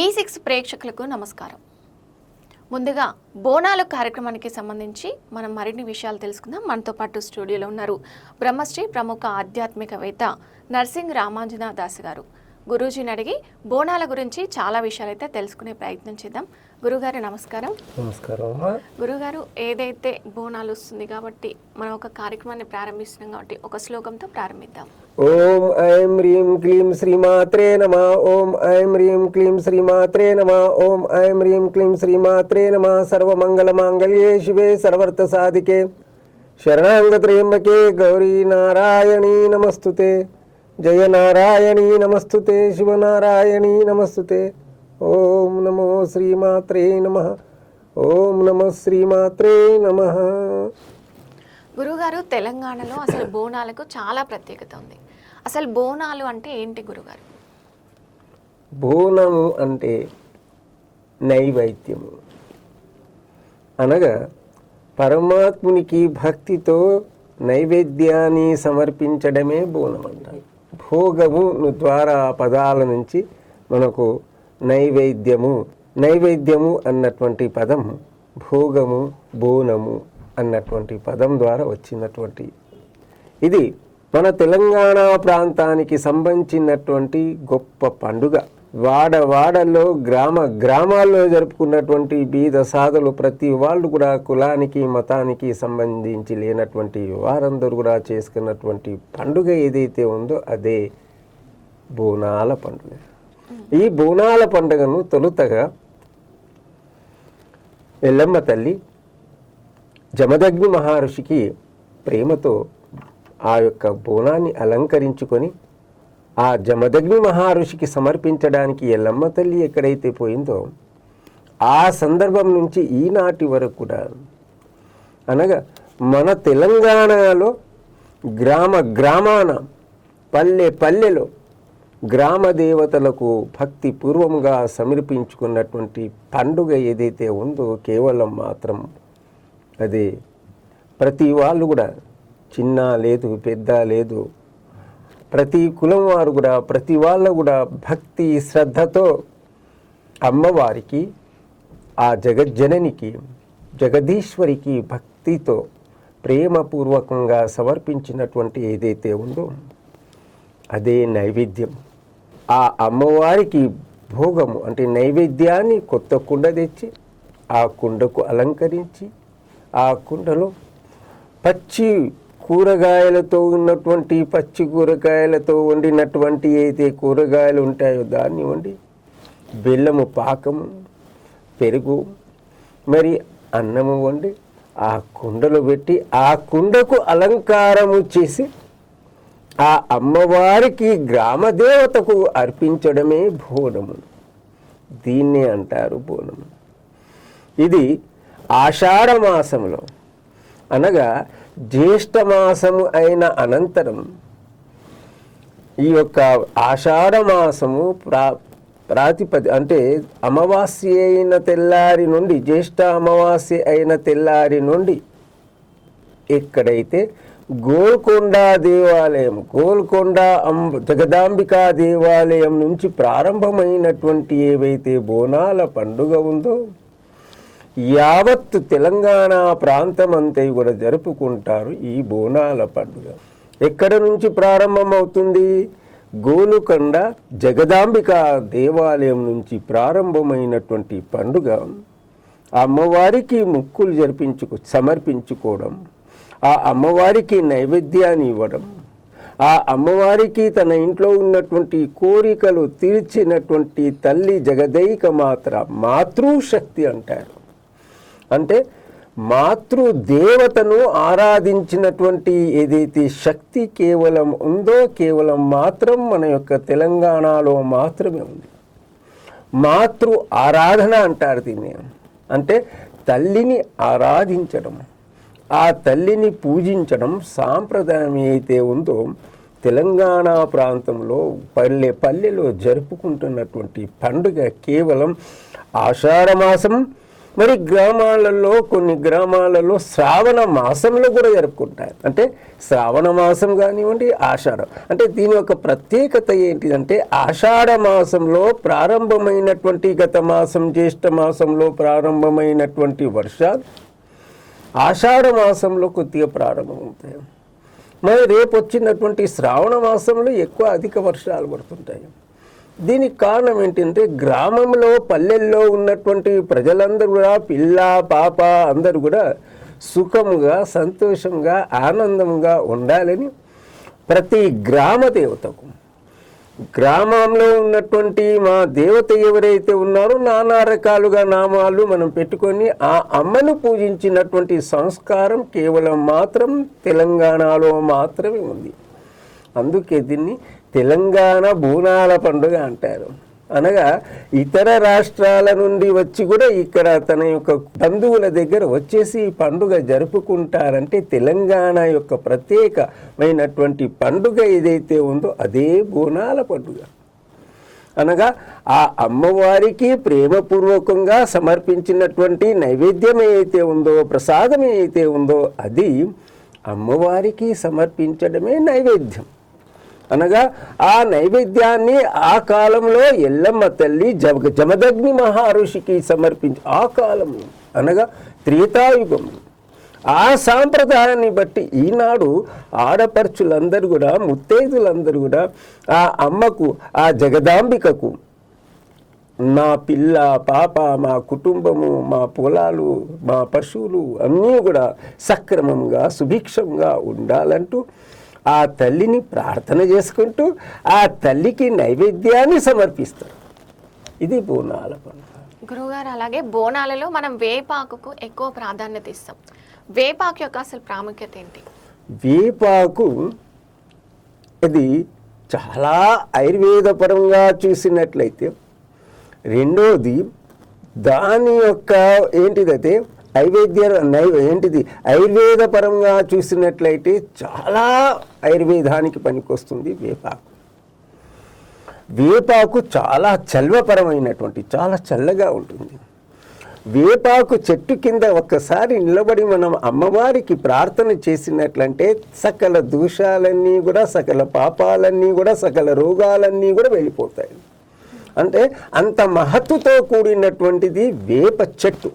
V6 ప్రేక్షకులకు నమస్కారం. ముందుగా బోనాలు కార్యక్రమానికి సంబంధించి మనం మరిన్ని విషయాలు తెలుసుకుందాం. మనతో పాటు స్టూడియోలో ఉన్నారు బ్రహ్మశ్రీ ప్రముఖ ఆధ్యాత్మికవేత్త నర్సింగ్ రామాంజన దాస్ గారు. గురూజీని అడిగి బోనాల గురించి చాలా విషయాలైతే తెలుసుకునే ప్రయత్నం చేద్దాం. గురుగారు నమస్కారం. నమస్కారం. గురుగారు, ఏదైతే బోనాలు వస్తుంది కాబట్టి మనం ఒక కార్యక్రమాన్ని ప్రారంభిస్తున్నాం కాబట్టి ఒక శ్లోకంతో ప్రారంభిద్దాం. ఓం ఐం హ్రీం క్లీం శ్రీమాత్రే నమః. ఓం ఐం హ్రీం క్లీం శ్రీమాత్రే నమః. ఓం ఐం హ్రీం క్లీం శ్రీమాత్రే నమః. సర్వమంగళ మాంగళ్యే శివే సర్వార్థ సాధికే శరణాగత్ర్యంబకే గౌరీ నారాయణీ నమస్తుతే. జయ నారాయణీ నమస్తుతే. శివనారాయణీ నమస్తుతే. ఓం నమో శ్రీమాత్రే నమః. ఓం నమో శ్రీమాత్రే నమః. గురుగారు, తెలంగాణలో అసలు బోనాలకు చాలా ప్రత్యేకత ఉంది. అసలు బోనాలు అంటే ఏంటి గురుగారు? బోనము అంటే నైవేద్యము అనగా పరమాత్మునికి భక్తితో నైవేద్యాన్ని సమర్పించడమే బోనం అంటారు. భోగము ద్వారా పదాల నుంచి మనకు నైవేద్యము అన్నటువంటి పదం భోగము, బోనము అన్నటువంటి పదం ద్వారా వచ్చినటువంటి ఇది మన తెలంగాణ ప్రాంతానికి సంబంధించినటువంటి గొప్ప పండుగ. వాడవాడల్లో గ్రామాల్లో జరుపుకున్నటువంటి బీద సాధులు ప్రతి వాళ్ళు కూడా కులానికి మతానికి సంబంధించి లేనటువంటి వారందరూ కూడా చేసుకున్నటువంటి పండుగ ఏదైతే ఉందో అదే బోనాల పండుగ. ఈ బోనాల పండుగను తొలుతగా ఎల్లమ్మ తల్లి జమదగ్ని మహర్షికి ప్రేమతో ఆ యొక్క బోనాన్ని అలంకరించుకొని ఆ జమదగ్ని మహర్షికి సమర్పించడానికి ఎల్లమ్మ తల్లి ఎక్కడైతే పోయిందో ఆ సందర్భం నుంచి ఈనాటి వరకు కూడా అనగా మన తెలంగాణలో గ్రామాన పల్లెలో గ్రామ దేవతలకు భక్తి పూర్వంగా సమర్పించుకున్నటువంటి పండుగ ఏదైతే ఉందో కేవలం మాత్రం అదే ప్రతి వాళ్ళు కూడా చిన్న లేదు పెద్ద లేదు ప్రతి కులం వారు కూడా ప్రతి వాళ్ళ కూడా భక్తి శ్రద్ధతో అమ్మవారికి ఆ జగజ్జననికి జగదీశ్వరికి భక్తితో ప్రేమపూర్వకంగా సమర్పించినటువంటి ఏదైతే ఉందో అదే నైవేద్యం. ఆ అమ్మవారికి భోగము అంటే నైవేద్యాన్ని కొత్త కుండ తెచ్చి ఆ కుండకు అలంకరించి ఆ కుండలో పచ్చి కూరగాయలతో వండినటువంటి అయితే కూరగాయలు ఉంటాయో దాన్ని వండి బెల్లము పాకము పెరుగు మరి అన్నము వండి ఆ కుండలో పెట్టి ఆ కుండకు అలంకారము చేసి ఆ అమ్మవారికి గ్రామదేవతకు అర్పించడమే బోనము. దీన్నే అంటారు బోనము. ఇది ఆషాఢ మాసంలో అనగా జ్యేష్ఠ మాసము అయిన అనంతరం ఈ యొక్క ఆషాఢ మాసము అంటే అమావాస్య అయిన తెల్లారి నుండి జ్యేష్ఠ అమావాస్య అయిన తెల్లారి నుండి ఎక్కడైతే గోల్కొండ జగదాంబికా దేవాలయం నుంచి ప్రారంభమైనటువంటి ఏవైతే బోనాల పండుగ ఉందో యావత్తు తెలంగాణ ప్రాంతమంతా కూడా జరుపుకుంటారు ఈ బోనాల పండుగ. ఎక్కడ నుంచి ప్రారంభమవుతుంది? గోలుకొండ జగదాంబికా దేవాలయం నుంచి ప్రారంభమైనటువంటి పండుగ అమ్మవారికి ముక్కులు సమర్పించుకోవడం, ఆ అమ్మవారికి నైవేద్యాన్ని ఇవ్వడం, ఆ అమ్మవారికి తన ఇంట్లో ఉన్నటువంటి కోరికలు తీర్చినటువంటి తల్లి జగదైక మాతృశక్తి అంటారు. అంటే మాతృదేవతను ఆరాధించినటువంటి ఏదైతే శక్తి కేవలం ఉందో కేవలం మాత్రం మన యొక్క తెలంగాణలో మాత్రమే ఉంది. మాతృ ఆరాధన అంటారు దీన్ని. అంటే తల్లిని ఆరాధించడం, ఆ తల్లిని పూజించడం సాంప్రదాయం అయితే ఉందో తెలంగాణ ప్రాంతంలో పల్లెలో జరుపుకుంటున్నటువంటి పండుగ కేవలం ఆషాఢ మాసం మరి కొన్ని గ్రామాలలో శ్రావణ మాసంలో కూడా జరుపుకుంటారు. అంటే శ్రావణ మాసం కానివ్వండి, ఆషాఢం. అంటే దీని యొక్క ప్రత్యేకత ఏంటిదంటే ఆషాఢ మాసంలో ప్రారంభమైనటువంటి, గత మాసం జ్యేష్ఠ మాసంలో ప్రారంభమైనటువంటి వర్షాలు ఆషాఢ మాసంలో కొద్దిగా ప్రారంభమవుతాయి. మరి రేపు వచ్చినటువంటి శ్రావణ మాసంలో అధిక వర్షాలు పడుతుంటాయి. దీనికి కారణం ఏంటంటే గ్రామంలో, పల్లెల్లో ఉన్నటువంటి ప్రజలందరూ కూడా, పిల్ల పాప అందరూ కూడా సుఖంగా, సంతోషంగా, ఆనందంగా ఉండాలని ప్రతి గ్రామ దేవతకు, గ్రామంలో ఉన్నటువంటి మా దేవత ఎవరైతే ఉన్నారో నానా రకాలుగా నామాలు మనం పెట్టుకొని ఆ అమ్మను పూజించినటువంటి సంస్కారం కేవలం మాత్రం తెలంగాణలో మాత్రమే ఉంది. అందుకే దీన్ని తెలంగాణ బోనాల పండుగ అంటారు. అనగా ఇతర రాష్ట్రాల నుండి వచ్చి కూడా ఇక్కడ తన యొక్క బంధువుల దగ్గర వచ్చేసి ఈ పండుగ జరుపుకుంటారంటే తెలంగాణ యొక్క ప్రత్యేకమైనటువంటి పండుగ ఏదైతే ఉందో అదే బోనాల పండుగ. అనగా ఆ అమ్మవారికి ప్రేమపూర్వకంగా సమర్పించినటువంటి నైవేద్యం ఏదైతే ఉందో, ప్రసాదం ఏదైతే ఉందో అది అమ్మవారికి సమర్పించడమే నైవేద్యం. అనగా ఆ నైవేద్యాన్ని ఆ కాలంలో ఎల్లమ్మ తల్లి జమదగ్ని మహర్షికి సమర్పించి, ఆ కాలంలో అనగా త్రేతాయుగంలో ఆ సాంప్రదాయాన్ని బట్టి ఈనాడు ఆడపడుచులందరూ కూడా, ముత్తైదులందరూ కూడా ఆ అమ్మకు, ఆ జగదాంబికకు నా పిల్ల పాప, మా కుటుంబము, మా పొలాలు, మా పశువులు అన్నీ కూడా సక్రమంగా సుభిక్షంగా ఉండాలంటూ ఆ తల్లిని ప్రార్థన చేసుకుంటూ ఆ తల్లికి నైవేద్యాన్ని సమర్పిస్తారు. ఇది బోనాల పండుగ. గురువుగారు, అలాగే బోనాలలో మనం వేపాకుకు ఎక్కువ ప్రాధాన్యత ఇస్తాం. వేపాకు యొక్క అసలు ప్రాముఖ్యత ఏంటి? వేపాకు ఇది చాలా ఆయుర్వేద పరంగా చూసినట్లయితే, రెండోది దాని యొక్క ఏంటిదైతే ఆయుర్వేద పరంగా చూసినట్లయితే చాలా ఆయుర్వేదానికి పనికొస్తుంది వేపాకు. వేపాకు చాలా చల్వపరమైనటువంటి, చాలా చల్లగా ఉంటుంది. వేపాకు చెట్టు కింద ఒక్కసారి నిలబడి మనం అమ్మవారికి ప్రార్థన చేసినట్లంటే సకల దోషాలన్నీ కూడా, సకల పాపాలన్నీ కూడా, సకల రోగాలన్నీ కూడా వెళ్ళిపోతాయి. అంటే అంత మహత్తుతో కూడినటువంటిది వేప చెట్టు.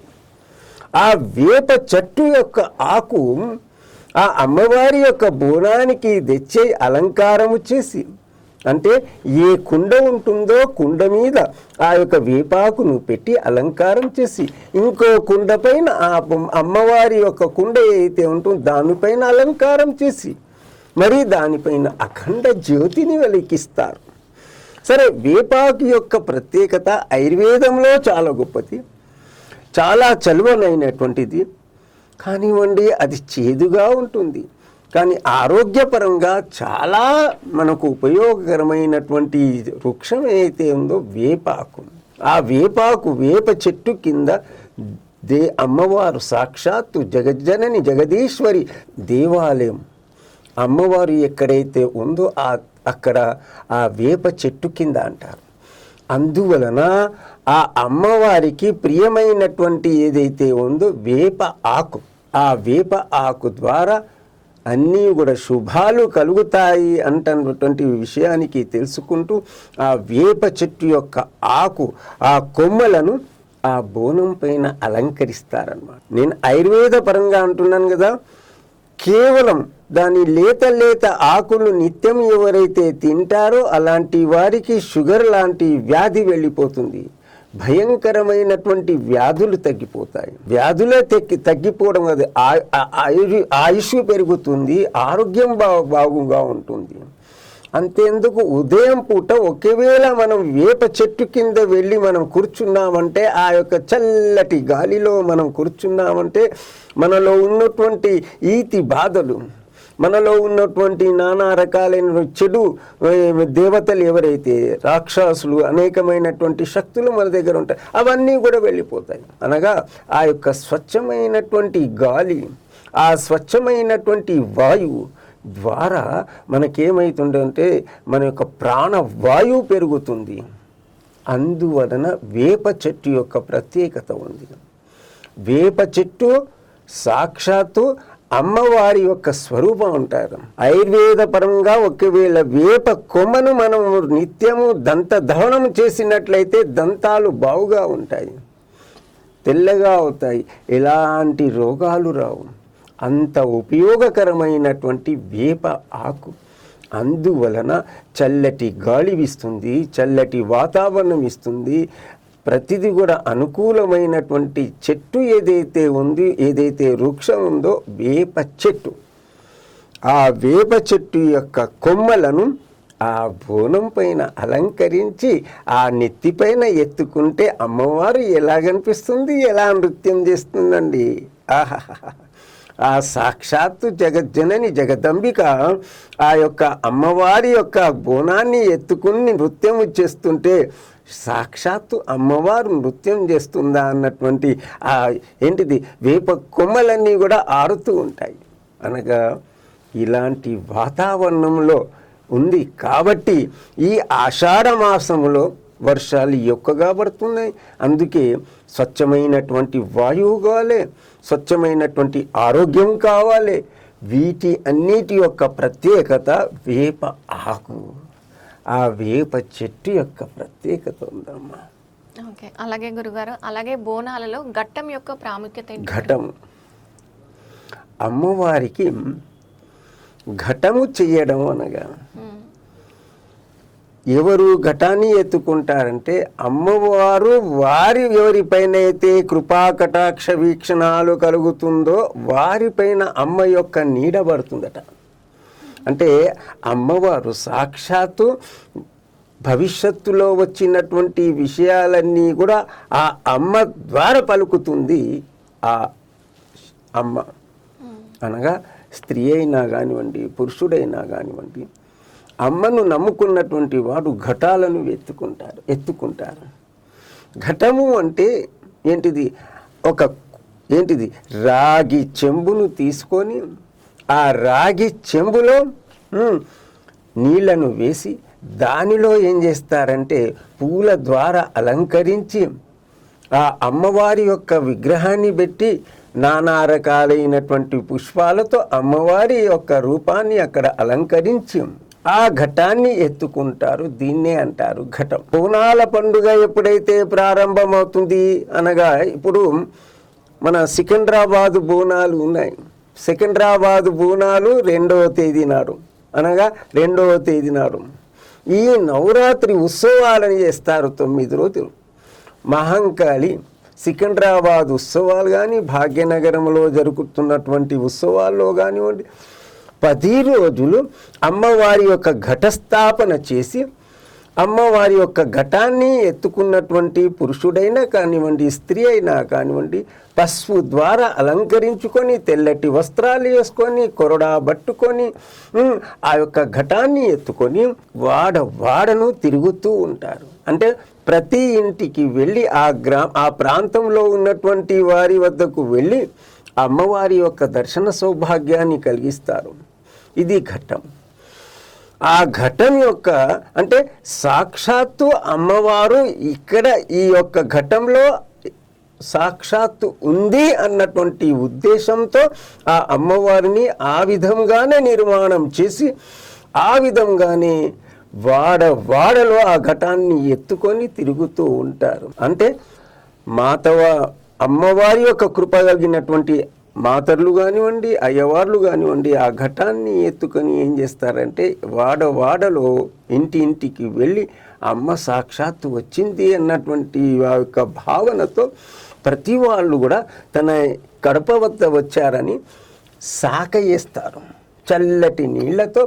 ఆ వేప చెట్టు యొక్క ఆకు ఆ అమ్మవారి యొక్క బోనానికి తెచ్చే అలంకారము చేసి, అంటే ఏ కుండ ఉంటుందో కుండ మీద ఆ యొక్క వేపాకును పెట్టి అలంకారం చేసి, ఇంకో కుండ పైన ఆ అమ్మవారి యొక్క కుండ ఏదైతే ఉంటుందో దానిపైన అలంకారం చేసి, మరి దానిపైన అఖండ జ్యోతిని వెలికిస్తారు. సరే, వేపాకు యొక్క ప్రత్యేకత ఆయుర్వేదంలో చాలా గొప్పది, చాలా చలువనైనటువంటిది కానివ్వండి. అది చేదుగా ఉంటుంది, కానీ ఆరోగ్యపరంగా చాలా మనకు ఉపయోగకరమైనటువంటి వృక్షం ఏదైతే ఉందో వేపాకు. ఆ వేపాకు, వేప చెట్టు కింద అమ్మవారు సాక్షాత్తు జగజ్జనని జగదీశ్వరి దేవాలయం అమ్మవారు ఎక్కడైతే ఉందో అక్కడ ఆ వేప చెట్టు కింద అంటారు. అందువలన ఆ అమ్మవారికి ప్రియమైనటువంటి ఏదైతే ఉందో వేప ఆకు, ఆ వేప ఆకు ద్వారా అన్నీ కూడా శుభాలు కలుగుతాయి అంటున్నటువంటి విషయానికి తెలుసుకుంటూ ఆ వేప చెట్టు యొక్క ఆకు, ఆ కొమ్మలను ఆ బోనం పైన అలంకరిస్తారన్నమాట. నేను ఆయుర్వేద పరంగా అంటున్నాను కదా, కేవలం దాని లేత ఆకులు నిత్యం ఎవరైతే తింటారో అలాంటి వారికి షుగర్ లాంటి వ్యాధి వెళ్ళిపోతుంది. భయంకరమైనటువంటి వ్యాధులు తగ్గిపోతాయి. వ్యాధులే తగ్గిపోవడం కాదు, ఆయుష్ పెరుగుతుంది, ఆరోగ్యం బాగుగా ఉంటుంది. అంతేందుకు ఉదయం పూట ఒకవేళ మనం వేప చెట్టు కింద వెళ్ళి మనం కూర్చున్నామంటే, ఆ యొక్క చల్లటి గాలిలో మనం కూర్చున్నామంటే మనలో ఉన్నటువంటి ఈతి బాధలు, మనలో ఉన్నటువంటి నానా రకాలైన చెడు దేవతలు ఎవరైతే, రాక్షసులు, అనేకమైనటువంటి శక్తులు మన దగ్గర ఉంటాయి, అవన్నీ కూడా వెళ్ళిపోతాయి. అనగా ఆ యొక్క స్వచ్ఛమైనటువంటి గాలి, ఆ స్వచ్ఛమైనటువంటి వాయువు ద్వారా మనకేమవుతుందంటే మన యొక్క ప్రాణవాయువు పెరుగుతుంది. అందువలన వేప చెట్టు యొక్క ప్రత్యేకత ఉంది. వేప చెట్టు సాక్షాత్తు అమ్మవారి యొక్క స్వరూపం అంటారు. ఆయుర్వేద పరంగా ఒకవేళ వేప కొమ్మను మనం నిత్యము దంతధవనం చేసినట్లయితే దంతాలు బాగుగా ఉంటాయి, తెల్లగా అవుతాయి, ఎలాంటి రోగాలు రావు. అంత ఉపయోగకరమైనటువంటి వేప ఆకు. అందువలన చల్లటి గాలి ఇస్తుంది, చల్లటి వాతావరణం ఇస్తుంది. ప్రతిదీ కూడా అనుకూలమైనటువంటి చెట్టు ఏదైతే వృక్షం ఉందో వేప చెట్టు. ఆ వేప చెట్టు యొక్క కొమ్మలను ఆ బోనం పైన అలంకరించి ఆ నెత్తిపైన ఎత్తుకుంటే అమ్మవారు ఎలా కనిపిస్తుంది, ఎలా నృత్యం చేస్తుందండి. ఆహా! ఆ సాక్షాత్తు జగజ్జనని జగదంబిక ఆ యొక్క అమ్మవారి యొక్క బోనాన్ని ఎత్తుకుని నృత్యం చేస్తుంటే సాక్షాత్తు అమ్మవారు నృత్యం చేస్తుందా అన్నటువంటి వేప కొమ్మలన్నీ కూడా ఆరుతూ ఉంటాయి. అనగా ఇలాంటి వాతావరణంలో ఉంది కాబట్టి ఈ ఆషాఢ మాసంలో వర్షాలు ఎక్కువగా పడుతున్నాయి. అందుకే స్వచ్ఛమైనటువంటి వాయువు కావాలి, స్వచ్ఛమైనటువంటి ఆరోగ్యం కావాలి. వీటి అన్నిటి యొక్క ప్రత్యేకత వేప ఆకు, ఆ వేప చెట్టు యొక్క ప్రత్యేకత ఉందమ్మా. ఓకే, అలాగే గురుగారు, అలాగే బోనాలలో ఘట్టం యొక్క ప్రాముఖ్యత ఏంటి? ఘటం అమ్మవారికి ఘటము చెయ్యడం అనగా ఎవరు ఘటాన్ని ఎత్తుకుంటారంటే అమ్మవారు ఎవరిపైన అయితే కృపా కటాక్ష వీక్షణాలు కలుగుతుందో వారిపైన అమ్మ యొక్క నీడ పడుతుందట. అంటే అమ్మవారు సాక్షాత్తు భవిష్యత్తులో వచ్చినటువంటి విషయాలన్నీ కూడా ఆ అమ్మ ద్వారా పలుకుతుంది. ఆ అమ్మ అనగా స్త్రీ అయినా కానివ్వండి, పురుషుడైనా కానివ్వండి, అమ్మను నమ్ముకున్నటువంటి వాడు ఘటాలను ఎత్తుకుంటారు. ఘటము అంటే ఏంటిది రాగి చెంబును తీసుకొని ఆ రాగి చెంబులో నీళ్లను వేసి దానిలో ఏం చేస్తారంటే పూల ద్వారా అలంకరించి ఆ అమ్మవారి యొక్క విగ్రహాన్ని పెట్టి నానా రకాలైనటువంటి పుష్పాలతో అమ్మవారి యొక్క రూపాన్ని అక్కడ అలంకరించి ఆ ఘటాన్ని ఎత్తుకుంటారు. దీన్నే అంటారు ఘటం. బోనాల పండుగ ఎప్పుడైతే ప్రారంభమవుతుంది అనగా ఇప్పుడు మన సికింద్రాబాద్ బోనాలు ఉన్నాయి. సికింద్రాబాద్ బోనాలు 2వ తేదీ నాడు అనగా 2వ తేదీ నాడు ఈ నవరాత్రి ఉత్సవాలను చేస్తారు. 9 రోజులు మహంకాళి సికింద్రాబాద్ ఉత్సవాలు కానీ, భాగ్యనగరంలో జరుగుతున్నటువంటి ఉత్సవాల్లో కానివ్వండి, 10 రోజులు అమ్మవారి యొక్క ఘటస్థాపన చేసి అమ్మవారి యొక్క ఘటాన్ని ఎత్తుకున్నటువంటి పురుషుడైనా కానివ్వండి, స్త్రీ అయినా కానివ్వండి, పసుపు ద్వారా అలంకరించుకొని తెల్లటి వస్త్రాలు వేసుకొని కొరడా పట్టుకొని ఆ యొక్క ఘటాన్ని ఎత్తుకొని వాడను తిరుగుతూ ఉంటారు. అంటే ప్రతి ఇంటికి వెళ్ళి ఆ ప్రాంతంలో ఉన్నటువంటి వారి వద్దకు వెళ్ళి అమ్మవారి యొక్క దర్శన సౌభాగ్యాన్ని కలిగిస్తారు. ఇది ఘట్టం. ఆ ఘటం యొక్క అంటే సాక్షాత్తు అమ్మవారు ఇక్కడ ఈ యొక్క ఘటంలో సాక్షాత్తు ఉంది అన్నటువంటి ఉద్దేశంతో ఆ అమ్మవారిని ఆ విధంగానే నిర్మాణం చేసి ఆ విధంగానే వాడలో ఆ ఘటాన్ని ఎత్తుకొని తిరుగుతూ ఉంటారు. అంటే అమ్మవారి యొక్క కృప కలిగినటువంటి మాతర్లు కానివ్వండి, అయ్యవార్లు కానివ్వండి, ఆ ఘటాన్ని ఎత్తుకొని ఏం చేస్తారంటే వాడలో ఇంటికి వెళ్ళి అమ్మ సాక్షాత్తు వచ్చింది అన్నటువంటి ఆ యొక్క భావనతో ప్రతి వాళ్ళు కూడా తన కడప వద్ద వచ్చారని శాఖ చేస్తారు. చల్లటి నీళ్లతో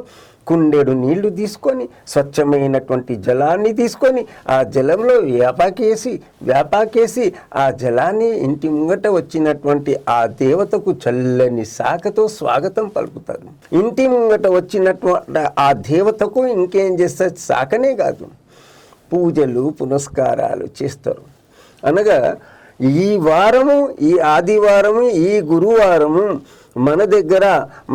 కుండెడు నీళ్లు తీసుకొని స్వచ్ఛమైనటువంటి జలాన్ని తీసుకొని ఆ జలంలో వేపాకేసి ఆ జలాన్ని ఇంటి ముంగట వచ్చినటువంటి ఆ దేవతకు చల్లని శాఖతో స్వాగతం పలుకుతారు. ఇంటి ముంగట వచ్చినటువంటి ఆ దేవతకు ఇంకేం చేస్తారు? శాఖనే కాదు, పూజలు పునస్కారాలు చేస్తారు. అనగా ఈ వారము, ఈ ఆదివారము, ఈ గురువారము మన దగ్గర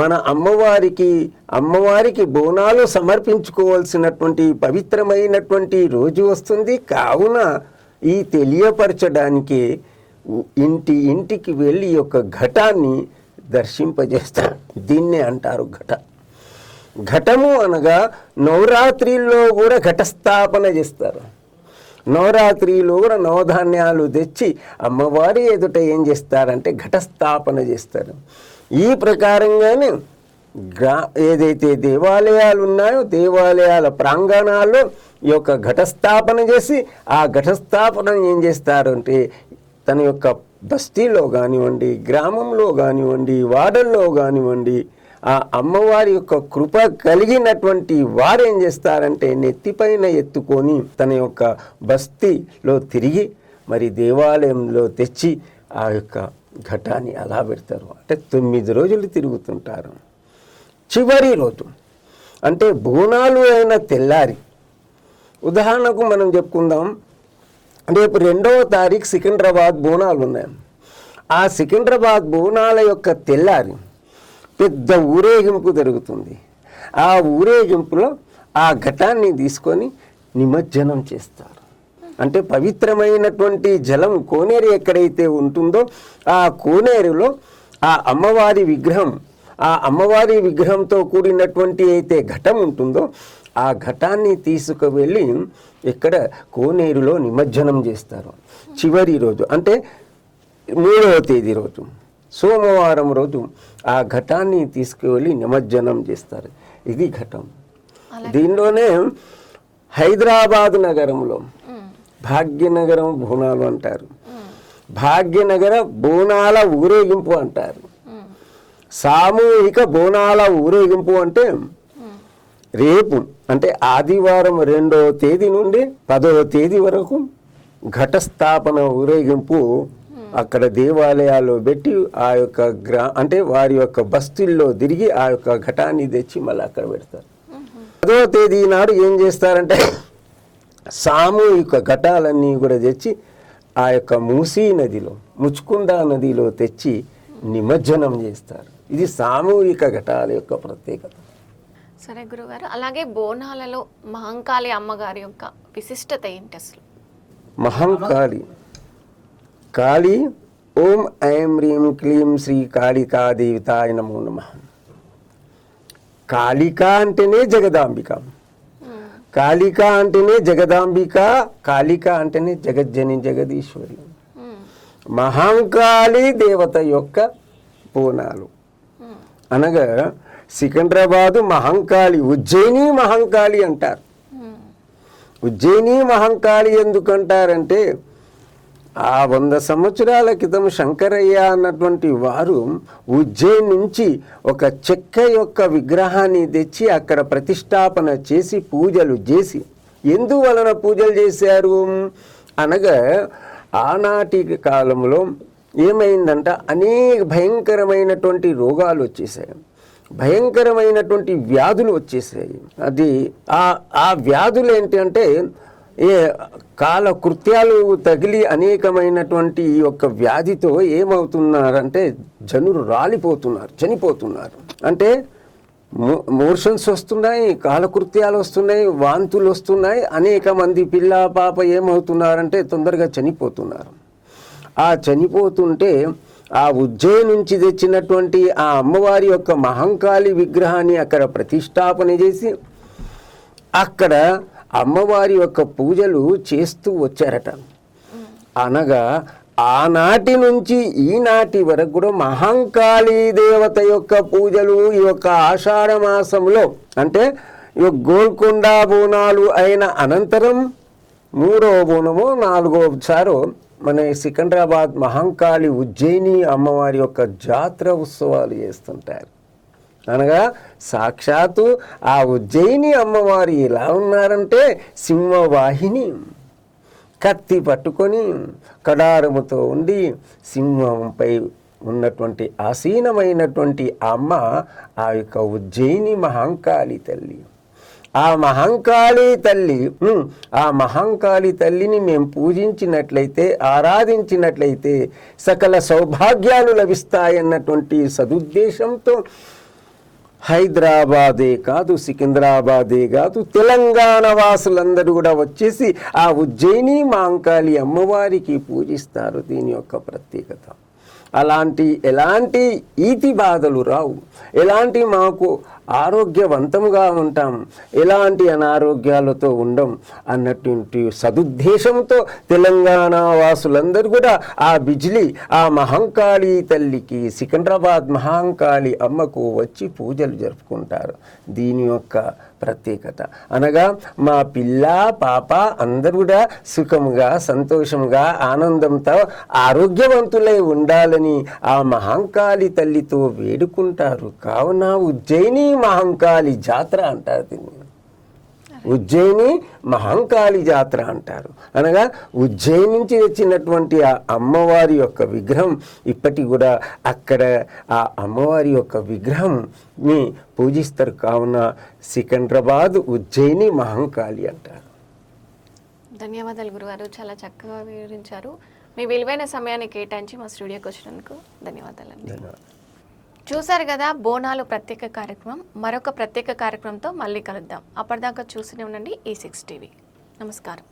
మన అమ్మవారికి బోనాలు సమర్పించుకోవాల్సినటువంటి పవిత్రమైనటువంటి రోజు వస్తుంది. కావున ఈ తెలియపరచడానికి ఇంటికి వెళ్ళి ఈ యొక్క ఘటాన్ని దర్శింపజేస్తారు. దీన్నే అంటారు ఘట. ఘటము అనగా నవరాత్రిలో కూడా ఘటస్థాపన చేస్తారు. నవరాత్రిలో కూడా నవధాన్యాలు తెచ్చి అమ్మవారి ఎదుట ఏం చేస్తారంటే ఘటస్థాపన చేస్తారు. ఈ ప్రకారంగానే ఏదైతే దేవాలయాలు ఉన్నాయో దేవాలయాల ప్రాంగణాల్లో ఈ యొక్క ఘటస్థాపన చేసి ఆ ఘటస్థాపన ఏం చేస్తారు అంటే తన యొక్క బస్తీలో కానివ్వండి, గ్రామంలో కానివ్వండి, వాడల్లో కానివ్వండి, ఆ అమ్మవారి యొక్క కృప కలిగినటువంటి వారు ఏం చేస్తారంటే నెత్తిపైన ఎత్తుకొని తన యొక్క బస్తీలో తిరిగి మరి దేవాలయంలో తెచ్చి ఆ యొక్క ఘటాన్ని అలా పెడతారు. అంటే 9 రోజులు తిరుగుతుంటారు. చివరి రోజు అంటే బోనాలు అయిన తెల్లారి, ఉదాహరణకు మనం చెప్పుకుందాం, రేపు 2వ తారీఖు సికింద్రాబాద్ బోనాలు ఉన్నాయి. ఆ సికింద్రాబాద్ బోనాల యొక్క తెల్లారి పెద్ద ఊరేగింపు జరుగుతుంది. ఆ ఊరేగింపులో ఆ ఘటాన్ని తీసుకొని నిమజ్జనం చేస్తారు. అంటే పవిత్రమైనటువంటి జలం కోనేరు ఎక్కడైతే ఉంటుందో ఆ కోనేరులో ఆ అమ్మవారి విగ్రహంతో కూడినటువంటి అయితే ఘటం ఉంటుందో ఆ ఘటాన్ని తీసుకువెళ్ళి ఇక్కడ కోనేరులో నిమజ్జనం చేస్తారు. చివరి రోజు అంటే 3వ తేదీ రోజు సోమవారం రోజు ఆ ఘటాన్ని తీసుకువెళ్ళి నిమజ్జనం చేస్తారు. ఇది ఘటం. దీనిలోనే హైదరాబాద్ నగరంలో భాగ్యనగరం బోనాలు అంటారు. భాగ్యనగర బోనాల ఊరేగింపు అంటారు. సామూహిక బోనాల ఊరేగింపు అంటే రేపు అంటే ఆదివారం 2వ తేదీ నుండి 10వ తేదీ వరకు ఘటస్థాపన ఊరేగింపు అక్కడ దేవాలయాల్లో పెట్టి ఆ యొక్క అంటే వారి యొక్క బస్తీల్లో తిరిగి ఆ యొక్క ఘటాన్ని తెచ్చి మళ్ళీ అక్కడ పెడతారు. 10వ తేదీ నాడు ఏం చేస్తారంటే సామూహిక ఘటాలన్నీ కూడా తెచ్చి ఆ యొక్క మూసీ నదిలో ముచ్చుకుందా నదిలో తెచ్చి నిమజ్జనం చేస్తారు. ఇది సామూహిక ఘటాల యొక్క ప్రత్యేకత. సరే గురుగారు, అలాగే బోనాలలో మహంకాళి అమ్మగారి యొక్క విశిష్టత ఏంటి అసలు? మహంకాళి కాళీ ఓం ఐం హ్రీం క్లీం శ్రీ కాళికా దేవతాయ నమో నమః. కాళిక అంటేనే జగదాంబిక, కాళిక అంటేనే జగదాంబిక, కాళిక అంటేనే జగజ్జని జగదీశ్వరి. మహంకాళి దేవత యొక్క బోనాలు అనగా సికింద్రాబాదు మహంకాళి, ఉజ్జయిని మహంకాళి అంటారు. ఉజ్జయిని మహంకాళి ఎందుకంటారంటే ఆ 100 సంవత్సరాల క్రితం శంకరయ్య అన్నటువంటి వారు ఉజ్జయిని నుంచి ఒక చెక్క యొక్క విగ్రహాన్ని తెచ్చి అక్కడ ప్రతిష్టాపన చేసి పూజలు చేసి, ఎందువలన పూజలు చేశారు అనగా ఆనాటి కాలంలో ఏమైందంట అనేక భయంకరమైనటువంటి రోగాలు వచ్చేసాయి, భయంకరమైనటువంటి వ్యాధులు వచ్చేసాయి. అది ఆ వ్యాధులు ఏంటంటే కాలకృత్యాలు తగిలి అనేకమైనటువంటి ఈ యొక్క వ్యాధితో ఏమవుతున్నారంటే జనులు రాలిపోతున్నారు, చనిపోతున్నారు. అంటే మోషన్స్ వస్తున్నాయి, కాలకృత్యాలు వస్తున్నాయి, వాంతులు వస్తున్నాయి. అనేక మంది పిల్ల పాప ఏమవుతున్నారంటే తొందరగా చనిపోతున్నారు. ఆ చనిపోతుంటే ఆ ఉజ్జయిని నుంచి తెచ్చినటువంటి ఆ అమ్మవారి యొక్క మహంకాళి విగ్రహాన్ని అక్కడ ప్రతిష్టాపన చేసి అక్కడ అమ్మవారి యొక్క పూజలు చేస్తూ వచ్చారట. అనగా ఆనాటి నుంచి ఈనాటి వరకు కూడా మహంకాళీ దేవత యొక్క పూజలు ఈ యొక్క ఆషాఢ మాసంలో అంటే గోల్కొండ బోనాలు అయిన అనంతరం 3వ బోనమో 4వసారో మన సికింద్రాబాద్ మహంకాళి ఉజ్జయిని అమ్మవారి యొక్క జాతర ఉత్సవాలు చేస్తుంటారు. అనగా సాక్షాత్తు ఆ ఉజ్జయిని అమ్మవారు ఎలా ఉన్నారంటే సింహవాహిని, కత్తి పట్టుకొని కడారముతో ఉండి సింహంపై ఉన్నటువంటి ఆసీనమైనటువంటి అమ్మ ఆ యొక్క ఉజ్జయిని మహంకాళి తల్లి. ఆ మహంకాళి తల్లిని మేము పూజించినట్లయితే, ఆరాధించినట్లయితే సకల సౌభాగ్యాలు లభిస్తాయన్నటువంటి సదుద్దేశంతో హైదరాబాదే కాదు, సికింద్రాబాదే కాదు, తెలంగాణ వాసులందరూ కూడా వచ్చేసి ఆ ఉజ్జయిని మహంకాళి అమ్మవారికి పూజిస్తారు. దీని యొక్క ప్రత్యేకత. ఎలాంటి ఈతి బాధలు రావు, ఎలాంటి మాకు ఆరోగ్యవంతంగా ఉంటాం, ఎలాంటి అనారోగ్యాలతో ఉండం అన్నటువంటి సదుద్దేశంతో తెలంగాణ వాసులందరూ కూడా ఆ బిజ్లీ ఆ మహంకాళి తల్లికి, సికింద్రాబాద్ మహంకాళి అమ్మకు వచ్చి పూజలు జరుపుకుంటారు. దీని యొక్క ప్రత్యేకత అనగా మా పిల్ల పాప అందరూ కూడా సుఖంగా, సంతోషంగా, ఆనందంతో, ఆరోగ్యవంతులై ఉండాలని ఆ మహంకాళి తల్లితో వేడుకుంటారు. కావున ఉజ్జయిని మహంకాళి జాతర అంటారు దీన్ని. ఉజ్జయిని మహంకాళి జాతర అంటారు. అనగా ఉజ్జయిని నుంచి వచ్చినటువంటి ఆ అమ్మవారి యొక్క విగ్రహం ఇప్పటికి కూడా అక్కడ ఆ అమ్మవారి యొక్క విగ్రహంని పూజిస్తారు. కావున సికింద్రాబాద్ ఉజ్జయిని మహంకాళి అంటారు. ధన్యవాదాలు గురుగారు, చాలా చక్కగా వివరించారు. మీ విలువైన సమయాన్ని కేటాయించి మా స్టూడియోకి వచ్చినందుకు ధన్యవాదాలండి. చూసారు కదా బోనాలు ప్రత్యేక కార్యక్రమం. మరొక ప్రత్యేక కార్యక్రమంతో మళ్ళీ కలుద్దాం. అప్పటిదాకా చూస్తూనే ఉండండి E6 టీవీ. నమస్కారం.